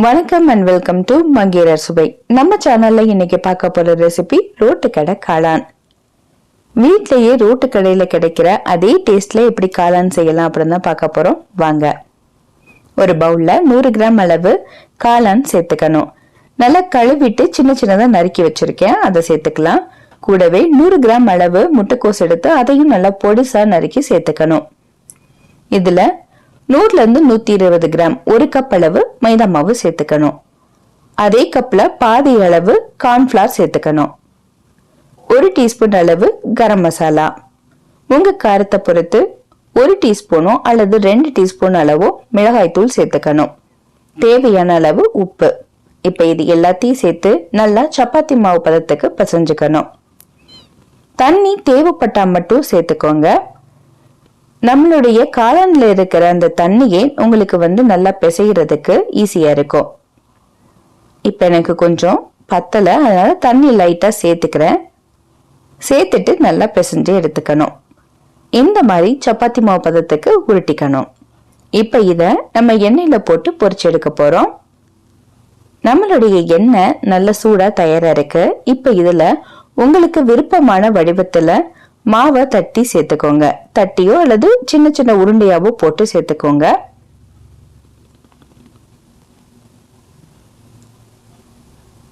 வணக்கம் and welcome to மங்கையர் அரசுவை. நம்ம சேனல்ல இன்னைக்கு பார்க்க போற ரெசிபி ரோட்டு கடை காளான். வீட்லயே ரோட்டு கடையில கிடைக்கிற அதே டேஸ்ட்ல எப்படி காளான் செய்யலாம் அப்படின்னு தான் பார்க்க போறோம். வாங்க. ஒரு பவுல்ல 100 கிராம் அளவு காளான் சேர்த்துக்கணும். நல்லா கழுவிட்டு சின்ன சின்னதா நறுக்கி வச்சிருக்கேன், அதை சேர்த்துக்கலாம். கூடவே 100 கிராம் அளவு முட்டைக்கோஸ் எடுத்து அதையும் நல்லா பொடிசா நறுக்கி சேர்த்துக்கணும். இதுல 100 இருந்து 120 கிராம் ஒரு கப் அளவு மைதா மாவு சேர்த்துக்கணும். அதே கப்ல பாதி அளவு கார்ன்ஃபிளவர் சேர்த்துக்கணும். 1 டீஸ்பூன் அளவு கரம் மசாலா, உங்க காரத்தை பொறுத்து 1 டீஸ்பூனோ அல்லது 2 டீஸ்பூன் அளவோ மிளகாய் தூள் சேர்த்துக்கணும். தேவையான அளவு உப்பு. இப்ப இது எல்லாத்தையும் சேர்த்து நல்லா சப்பாத்தி மாவு பதத்துக்கு பிசைஞ்சுக்கணும். தண்ணி தேவைப்பட்டா மட்டும் சேர்த்துக்கோங்க. நம்மளுடைய காளான்ல இருக்கிற அந்த தண்ணியே உங்களுக்கு நல்லா பிசைகிறதுக்கு ஈஸியா இருக்கும். இப்ப எனக்கு கொஞ்சம் பத்தல, அதனால தண்ணி லைட்டா சேர்த்துக்கிறேன். சேர்த்துட்டு நல்லா பிசைஞ்சு எடுத்துக்கணும். இந்த மாதிரி சப்பாத்தி மாவு பதத்துக்கு உருட்டிக்கணும். இப்ப இத நம்ம எண்ணெயில போட்டு பொரிச்சு எடுக்க போறோம். நம்மளுடைய எண்ணெய் நல்ல சூடா தயாரா இருக்கு. இப்ப இதுல உங்களுக்கு விருப்பமான வடிவத்துல மாவை தட்டி சேர்த்துக்கோங்க. தட்டியோ அல்லது சின்ன சின்ன உருண்டையாவோ போட்டு சேர்த்துக்கோங்க.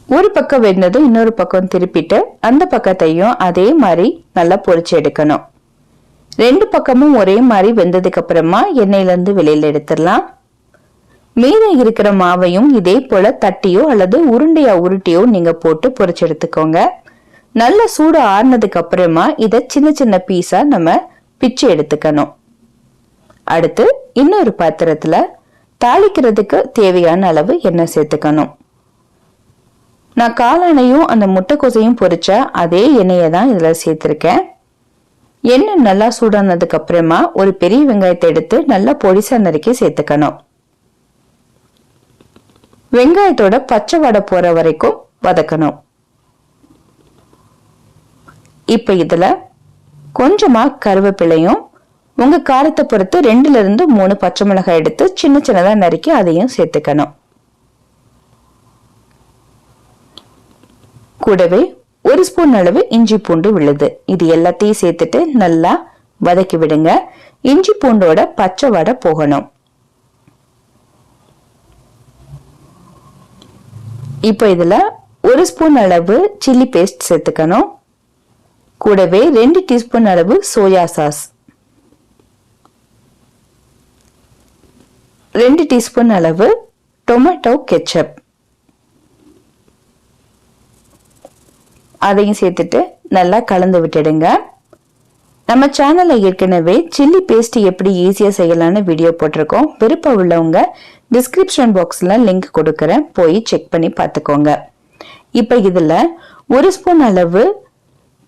ஒரு பக்கம் வெந்ததும் இன்னொரு பக்கம் திருப்பிட்டு அந்த பக்கத்தையும் அதே மாதிரி நல்லா பொரிச்சு எடுக்கணும். 2 பக்கமும் ஒரே மாதிரி வெந்ததுக்கு அப்புறமா எண்ணெயில இருந்து வெளியில எடுத்துடலாம். மீதம் இருக்கிற மாவையும் இதே போல தட்டியோ அல்லது உருண்டையா உருட்டியோ நீங்க போட்டு பொரிச்சு எடுத்துக்கோங்க. நல்ல சூடு ஆறுனதுக்கு அப்புறமா இத சின்ன சின்ன பீஸா நம்ம பிச்சு எடுத்துக்கணும். அடுத்து இன்னொரு பாத்திரத்துல தாளிக்கிறதுக்கு தேவையான அளவு எண்ணெய் சேர்த்துக்கணும். நான் காளானையும் அந்த முட்டைக்கோசையும் பொரிச்ச அதே எண்ணெயை தான் இதுல சேர்த்திருக்கேன். எண்ணெய் நல்லா சூடானதுக்கு அப்புறமா ஒரு பெரிய வெங்காயத்தை எடுத்து நல்லா பொடிசா நறுக்கி சேர்த்துக்கணும். வெங்காயத்தோட பச்சை வாடை போற வரைக்கும் வதக்கணும். இப்ப இதுல கொஞ்சமா கருவேப்பிலையும் உங்க காரத்தை பொறுத்து 2 இருந்து 3 பச்சை மிளகாய் எடுத்து சின்ன சின்னதா நறுக்கி அதையும் சேர்த்துக்கணும். கூடவே 1 ஸ்பூன் அளவு இஞ்சி பூண்டு விழுது. இது எல்லாத்தையும் சேர்த்துட்டு நல்லா வதக்கி விடுங்க. இஞ்சி பூண்டோட பச்சை வாடை போகணும். இப்ப இதுல 1 ஸ்பூன் அளவு சில்லி பேஸ்ட் சேர்த்துக்கணும். கூடவே 2 டீஸ்பூன் அளவு சோயா சாஸ், 2 டீஸ்பூன் அளவு டொமேட்டோ கெச்சப், அதையும் சேர்த்துட்டு நல்லா கலந்து விட்டுடுங்க. நம்ம சேனல்ல ஏற்கனவே சில்லி பேஸ்ட் எப்படி ஈஸியா செய்யலாம்னு வீடியோ போட்டிருக்கோம். விருப்பம் உள்ளவங்க டிஸ்கிரிப்ஷன் பாக்ஸ்ல லிங்க் கொடுக்கறேன், போய் செக் பண்ணி பார்த்துக்கோங்க. இப்ப இதுல 1 ஸ்பூன் அளவு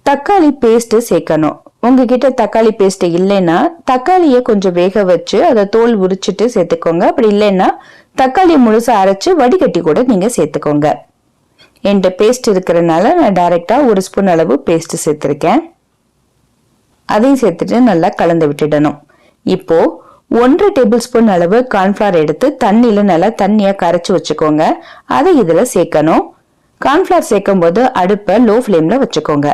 தக்காளி பேஸ்ட் சேர்க்கணும். உங்ககிட்ட தக்காளி பேஸ்ட் இல்லைன்னா தக்காளியை கொஞ்சம் வேக வச்சு அதை தோல் உரிச்சிட்டு சேர்த்துக்கோங்க. அப்படி இல்லைன்னா தக்காளியை முழுசா அரைச்சு வடிகட்டி கூட நீங்க சேர்த்துக்கோங்க. என்கிட்ட பேஸ்ட் இருக்கிறதுனால நான் டைரக்டா 1 ஸ்பூன் அளவு பேஸ்ட் சேர்த்திருக்கேன். அதையும் சேர்த்துட்டு நல்லா கலந்து விட்டுடணும். இப்போ 1 டேபிள் ஸ்பூன் அளவு கார்ன்ஃபிளவர் எடுத்து தண்ணியில நல்லா தண்ணியா கரைச்சு வச்சுக்கோங்க. அதை இதுல சேர்க்கணும். கார்ன்ஃபிளவர் சேர்க்கும் போது அடுப்பை லோ ஃபிளேம்ல வச்சுக்கோங்க.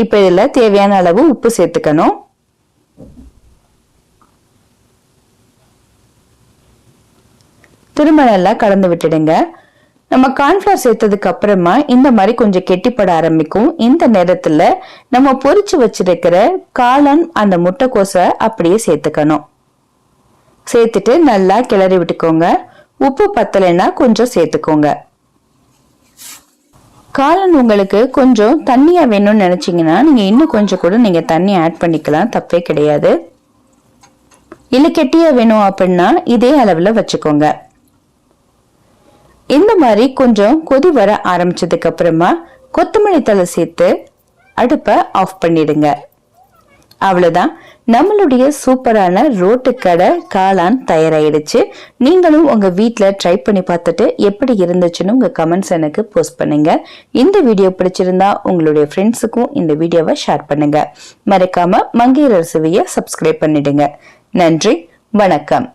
இப்ப இதுல தேவையான அளவு உப்பு சேர்த்துக்கணும். திரும்ப நல்லா கலந்து விட்டுடுங்க. நம்ம கார்ன்ஃபிளவர் சேர்த்ததுக்கு அப்புறமா இந்த மாதிரி கொஞ்சம் கெட்டிப்பட ஆரம்பிக்கும். இந்த நேரத்துல நம்ம பொரிச்சு வச்சிருக்கிற காளான் அந்த முட்டைக்கோசை அப்படியே சேர்த்துக்கணும். சேர்த்துட்டு நல்லா கிளறி விட்டுக்கோங்க. உப்பு பத்தலைன்னா கொஞ்சம் சேர்த்துக்கோங்க. காளான் உங்களுக்கு கொஞ்சம் தண்ணியா வேணும்னு நினைச்சீங்கன்னா நீங்க இன்னும் கொஞ்சம் கூட நீங்க தண்ணி ஆட் பண்ணிக்கலாம், தப்பே கிடையாது. இல்ல கெட்டியா வேணும் அப்படின்னா இதே அளவுல வச்சுக்கோங்க. இந்த மாதிரி கொஞ்சம் கொதி வர ஆரம்பிச்சதுக்கு அப்புறமா கொத்தமல்லி தழை சேர்த்து அடுப்பை ஆஃப் பண்ணிடுங்க. அவ்வளவுதான், நம்மளுடைய சூப்பரான ரோட்டு கடை காளான் தயாராயிடுச்சு. நீங்களும் உங்க வீட்ல ட்ரை பண்ணி பார்த்துட்டு எப்படி இருந்துச்சுன்னு உங்க கமெண்ட்ஸ் எனக்கு போஸ்ட் பண்ணுங்க. இந்த வீடியோ பிடிச்சிருந்தா உங்களுடைய ஃப்ரெண்ட்ஸுக்கும் இந்த வீடியோவை ஷேர் பண்ணுங்க. மறக்காம மங்கையர் அரசுவையை சப்ஸ்கிரைப் பண்ணிடுங்க. நன்றி, வணக்கம்.